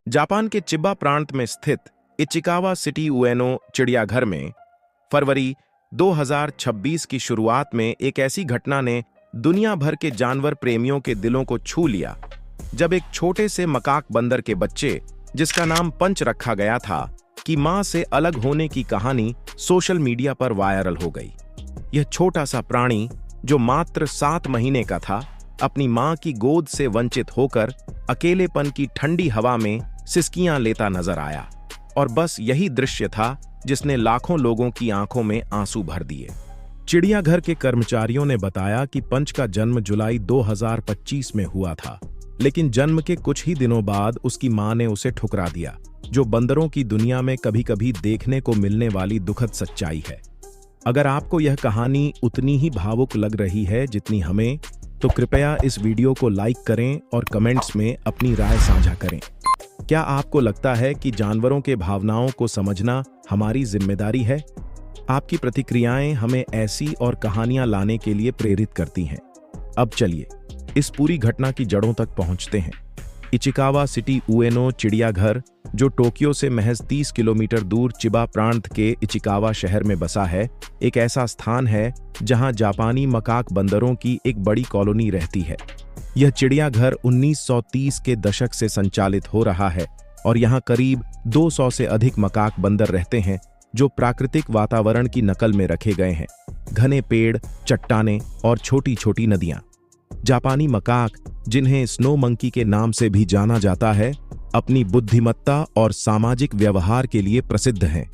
Japan के Chiba प्रांत में स्थित इचिकावा सिटी उएनो चिड़ियाघर में फरवरी 2026 की शुरुआत में एक ऐसी घटना ने दुनिया भर के जानवर प्रेमियों के दिलों को छू लिया, जब एक छोटे से मकाक बंदर के बच्चे, जिसका नाम पंच रखा गया था, की मां से अलग होने की कहानी सोशल मीडिया पर वायरल हो गई। यह छोटा सा प्राणी, जो मात्र 7 महीने का था, अपनी मां की गोद से वंचित होकर अकेलेपन की ठंडी हवा में सिसकियां लेता नजर आया, और बस यही दृश्य था जिसने लाखों लोगों की आंखों में आंसू भर दिए। चिड़ियाघर के कर्मचारियों ने बताया कि पंच का जन्म जुलाई 2025 में हुआ था, लेकिन जन्म के कुछ ही दिनों बाद उसकी मां ने उसे ठुकरा दिया, जो बंदरों की दुनिया में कभी-कभी देखने को मिलने वाली दुखद सच्चाई है। अगर आपको यह कहानी उतनी ही भावुक लग रही है जितनी हमें, तो कृपया इस वीडियो को लाइक करें और कमेंट्स में अपनी राय साझा करें। क्या आपको लगता है कि जानवरों के भावनाओं को समझना हमारी जिम्मेदारी है? आपकी प्रतिक्रियाएं हमें ऐसी और कहानियां लाने के लिए प्रेरित करती हैं। अब चलिए इस पूरी घटना की जड़ों तक पहुंचते हैं। इचिकावा सिटी उएनो चिड़ियाघर, जो टोक्यो से महज 30 किलोमीटर दूर चिबा प्रांत के इचिकावा शहर में बसा है, एक ऐसा स्थान है जहां जापानी मकाक बंदरों की एक बड़ी कॉलोनी रहती है। यह चिड़ियाघर 1930 के दशक से संचालित हो रहा है और यहां करीब 200 से अधिक मकाक बंदर रहते हैं, जो प्राकृतिक वातावरण की नकल में रखे गए हैं। घने पेड़, चट्टानें और छोटी छोटी नदियां। जापानी मकाक, जिन्हें स्नो मंकी के नाम से भी जाना जाता है, अपनी बुद्धिमत्ता और सामाजिक व्यवहार के लिए प्रसिद्ध हैं।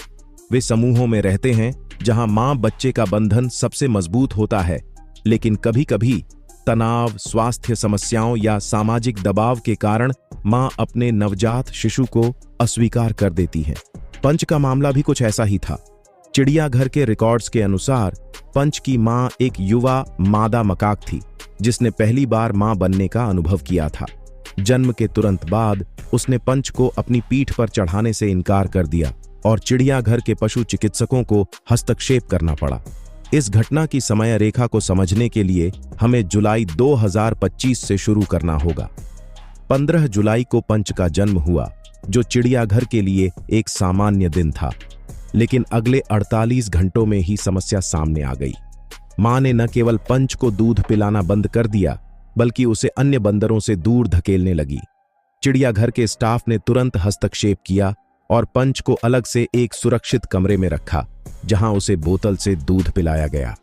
वे समूहों में रहते हैं जहां मां बच्चे का बंधन सबसे मजबूत होता है, लेकिन कभी-कभी तनाव, स्वास्थ्य समस्याओं या सामाजिक दबाव के कारण मां अपने नवजात शिशु को अस्वीकार कर देती है। पंच का मामला भी कुछ ऐसा ही था। चिड़ियाघर के रिकॉर्ड्स के अनुसार पंच की मां एक युवा मादा मकाक थी, जिसने पहली बार मां बनने का अनुभव किया था। जन्म के तुरंत बाद उसने पंच को अपनी पीठ पर चढ़ाने से इनकार कर दिया और चिड़ियाघर के पशु चिकित्सकों को हस्तक्षेप करना पड़ा। इस घटना की समय रेखा को समझने के लिए हमें जुलाई 2025 से शुरू करना होगा। 15 जुलाई को पंच का जन्म हुआ, जो चिड़ियाघर के लिए एक सामान्य दिन था, लेकिन अगले 48 घंटों में ही समस्या सामने आ गई। मां ने न केवल पंच को दूध पिलाना बंद कर दिया, बल्कि उसे अन्य बंदरों से दूर धकेलने लगी। चिड़ियाघर के स्टाफ ने तुरंत हस्तक्षेप किया और पंच को अलग से एक सुरक्षित कमरे में रखा, जहां उसे बोतल से दूध पिलाया गया।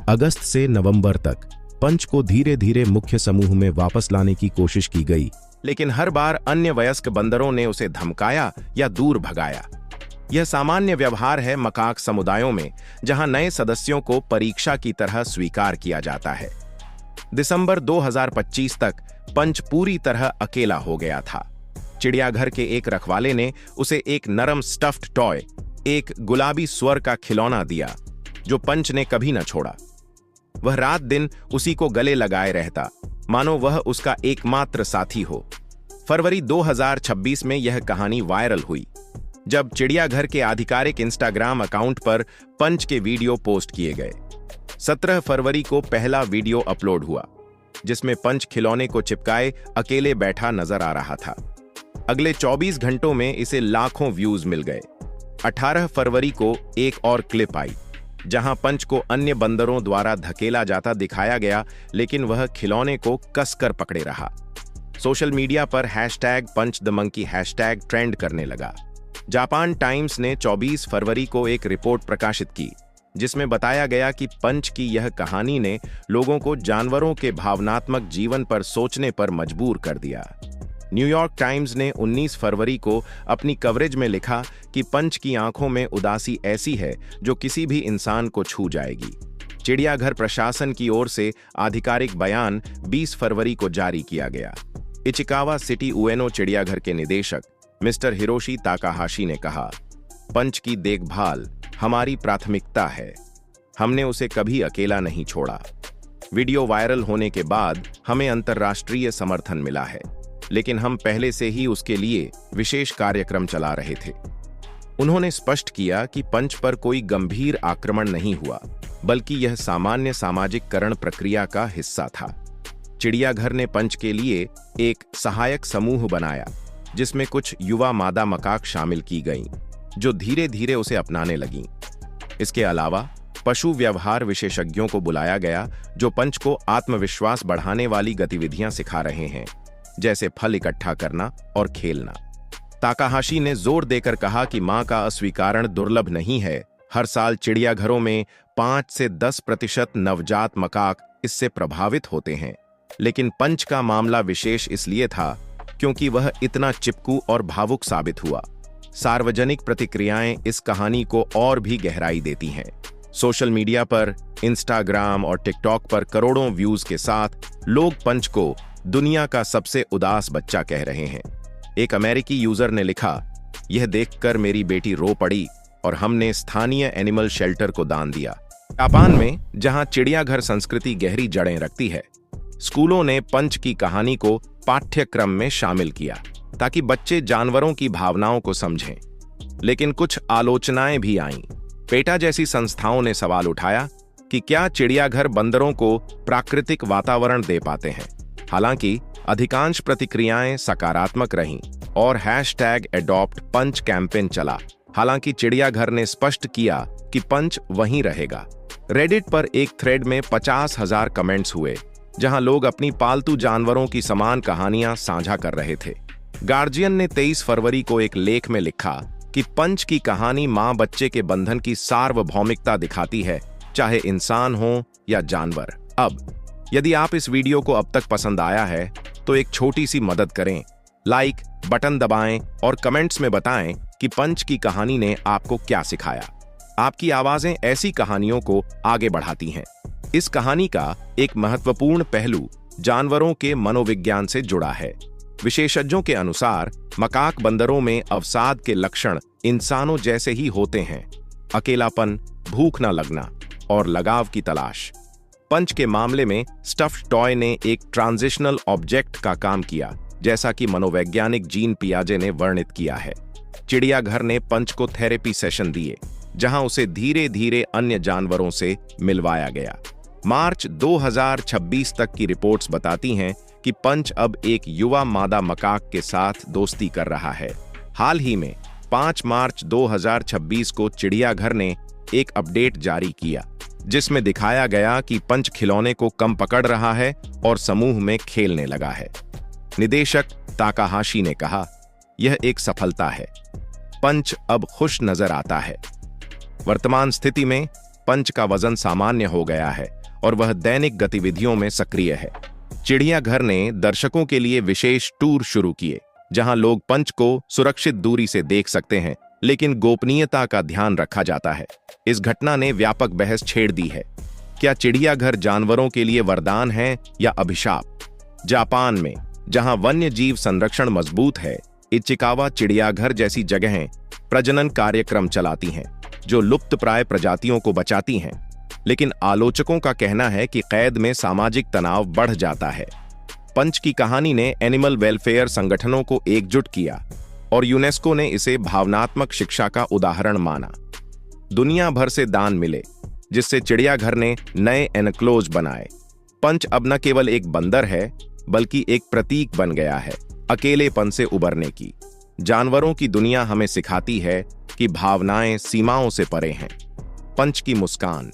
अगस्त से नवंबर तक पंच को धीरे धीरे मुख्य समूह में वापस लाने की कोशिश की गई, लेकिन हर बार अन्य वयस्क बंदरों ने उसे धमकाया या दूर भगाया। यह सामान्य व्यवहार है मकाक समुदायों में, जहां नए सदस्यों को परीक्षा की तरह स्वीकार किया जाता है। दिसंबर 2025 तक पंच पूरी तरह अकेला हो गया था। चिड़ियाघर के एक रखवाले ने उसे एक नरम स्टफ्ड टॉय, एक गुलाबी स्वर का खिलौना दिया, जो पंच ने कभी न छोड़ा। वह रात दिन उसी को गले लगाए रहता, मानो वह उसका एकमात्र साथी हो। फरवरी 2026 में यह कहानी वायरल हुई, जब चिड़ियाघर के आधिकारिक इंस्टाग्राम अकाउंट पर पंच के वीडियो पोस्ट किए गए। 17 फरवरी को पहला वीडियो अपलोड हुआ, जिसमें पंच खिलौने को चिपकाए अकेले बैठा नजर आ रहा था। अगले 24 घंटों में इसे लाखों व्यूज मिल गए। 18 फरवरी को एक और क्लिप आई, जहां पंच को अन्य बंदरों द्वारा धकेला जाता दिखाया गया, लेकिन वह खिलौने को कसकर पकड़े रहा। सोशल मीडिया पर #PunchTheMonkey हैशटैग ट्रेंड करने लगा। जापान टाइम्स ने 24 फरवरी को एक रिपोर्ट प्रकाशित की, जिसमें बताया गया कि पंच की यह कहानी ने लोगों को जानवरों के भावनात्मक जीवन पर सोचने पर मजबूर कर दिया। न्यूयॉर्क टाइम्स ने 19 फरवरी को अपनी कवरेज में लिखा कि पंच की आंखों में उदासी ऐसी है जो किसी भी इंसान को छू जाएगी। चिड़ियाघर प्रशासन की ओर से आधिकारिक बयान 20 फरवरी को जारी किया गया। इचिकावा सिटी उएनो चिड़ियाघर के निदेशक मिस्टर हिरोशी ताकाहाशी ने कहा, पंच की देखभाल हमारी प्राथमिकता है। हमने उसे कभी अकेला नहीं छोड़ा। वीडियो वायरल होने के बाद हमें अंतर्राष्ट्रीय समर्थन मिला है, लेकिन हम पहले से ही उसके लिए विशेष कार्यक्रम चला रहे थे। उन्होंने स्पष्ट किया कि पंच पर कोई गंभीर आक्रमण नहीं हुआ, बल्कि यह सामान्य सामाजिककरण प्रक्रिया का हिस्सा था। चिड़ियाघर ने पंच के लिए एक सहायक समूह बनाया जिसमें कुछ युवा मादा मकाक शामिल की गईं, जो धीरे धीरे उसे अपनाने लगीं। इसके अलावा पशु व्यवहार विशेषज्ञों को बुलाया गया जो पंच को आत्मविश्वास बढ़ाने वाली गतिविधियां सिखा रहे हैं, जैसे फल इकट्ठा करना और खेलना। ताकाहाशी ने जोर देकर कहा कि मां का अस्वीकरण दुर्लभ नहीं है। हर साल चिड़ियाघरों में 5 से 10% नवजात मकाक इससे प्रभावित होते हैं, लेकिन पंच का मामला विशेष इसलिए था क्योंकि वह इतना चिपकू और भावुक साबित हुआ। सार्वजनिक प्रतिक्रियाएं इस कहानी को और भी गहराई देती हैं। सोशल मीडिया पर, इंस्टाग्राम और टिकटॉक पर करोड़ों व्यूज के साथ लोग पंच को दुनिया का सबसे उदास बच्चा कह रहे हैं। एक अमेरिकी यूजर ने लिखा, यह देखकर मेरी बेटी रो पड़ी और हमने स्थानीय एनिमल शेल्टर को दान दिया। जापान में, जहां चिड़ियाघर संस्कृति गहरी जड़ें रखती है, स्कूलों ने पंच की कहानी को पाठ्यक्रम में शामिल किया ताकि बच्चे जानवरों की भावनाओं को समझें। लेकिन कुछ आलोचनाएं भी आईं। पेटा जैसी संस्थाओं ने सवाल उठाया कि क्या चिड़ियाघर बंदरों को प्राकृतिक वातावरण दे पाते हैं। हालांकि अधिकांश प्रतिक्रियाएं सकारात्मक रहीं और #AdoptPunch कैंपेन चला। हालांकि चिड़ियाघर ने स्पष्ट किया कि पंच वहीं रहेगा। रेडिट पर एक थ्रेड में 50,000 कमेंट्स हुए, जहां लोग अपनी पालतू जानवरों की समान कहानियां साझा कर रहे थे। गार्जियन ने 23 फरवरी को एक लेख में लिखा कि पंच की कहानी मां बच्चे के बंधन की सार्वभौमिकता दिखाती है, चाहे इंसान हो या जानवर। अब यदि आप इस वीडियो को अब तक पसंद आया है तो एक छोटी सी मदद करें, लाइक बटन दबाएं और कमेंट्स में बताएं कि पंच की कहानी ने आपको क्या सिखाया। आपकी आवाजें ऐसी कहानियों को आगे बढ़ाती हैं। इस कहानी का एक महत्वपूर्ण पहलू जानवरों के मनोविज्ञान से जुड़ा है। विशेषज्ञों के अनुसार मकाक बंदरों में अवसाद के लक्षण इंसानों जैसे ही होते हैं: अकेलापन, भूख न लगना और लगाव की तलाश। पंच के मामले में स्टफ्ड टॉय ने एक ट्रांजिशनल ऑब्जेक्ट का काम किया, जैसा कि मनोवैज्ञानिक जीन पियाजे ने वर्णित किया है। चिड़ियाघर ने पंच को थेरेपी सेशन दिए, जहां उसे धीरे धीरे अन्य जानवरों से मिलवाया गया। मार्च 2026 तक की रिपोर्ट्स बताती हैं कि पंच अब एक युवा मादा मकाक के साथ दोस्ती कर रहा है। हाल ही में 5 मार्च 2026 को चिड़ियाघर ने एक अपडेट जारी किया, जिसमें दिखाया गया कि पंच खिलौने को कम पकड़ रहा है और समूह में खेलने लगा है। निदेशक ताकाहाशी ने कहा, यह एक सफलता है। पंच अब खुश नजर आता है। वर्तमान स्थिति में पंच का वजन सामान्य हो गया है और वह दैनिक गतिविधियों में सक्रिय है। चिड़ियाघर ने दर्शकों के लिए विशेष टूर शुरू किए, जहां लोग पंच को सुरक्षित दूरी से देख सकते हैं, लेकिन गोपनीयता का ध्यान रखा जाता है। इस घटना ने व्यापक बहस छेड़ दी है। क्या चिड़ियाघर जानवरों के लिए वरदान है या अभिशाप? जापान में, जहां वन्य जीव संरक्षण मजबूत है, इचिकावा चिड़ियाघर जैसी जगहें प्रजनन कार्यक्रम चलाती हैं, जो लुप्तप्राय प्रजातियों को बचाती हैं। लेकिन आलोचकों का कहना है कि कैद में सामाजिक तनाव बढ़ जाता है। पंच की कहानी ने एनिमल वेलफेयर संगठनों को एकजुट किया और यूनेस्को ने इसे भावनात्मक शिक्षा का उदाहरण माना। दुनिया भर से दान मिले, जिससे चिड़ियाघर ने नए एनक्लोज बनाए। पंच अब न केवल एक बंदर है, बल्कि एक प्रतीक बन गया है अकेलेपन से उबरने की। जानवरों की दुनिया हमें सिखाती है कि भावनाएं सीमाओं से परे हैं। पंच की मुस्कान,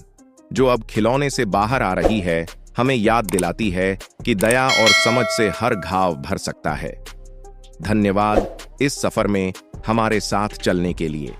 जो अब खिलौने से बाहर आ रही है, हमें याद दिलाती है कि दया और समझ से हर घाव भर सकता है। धन्यवाद इस सफर में हमारे साथ चलने के लिए।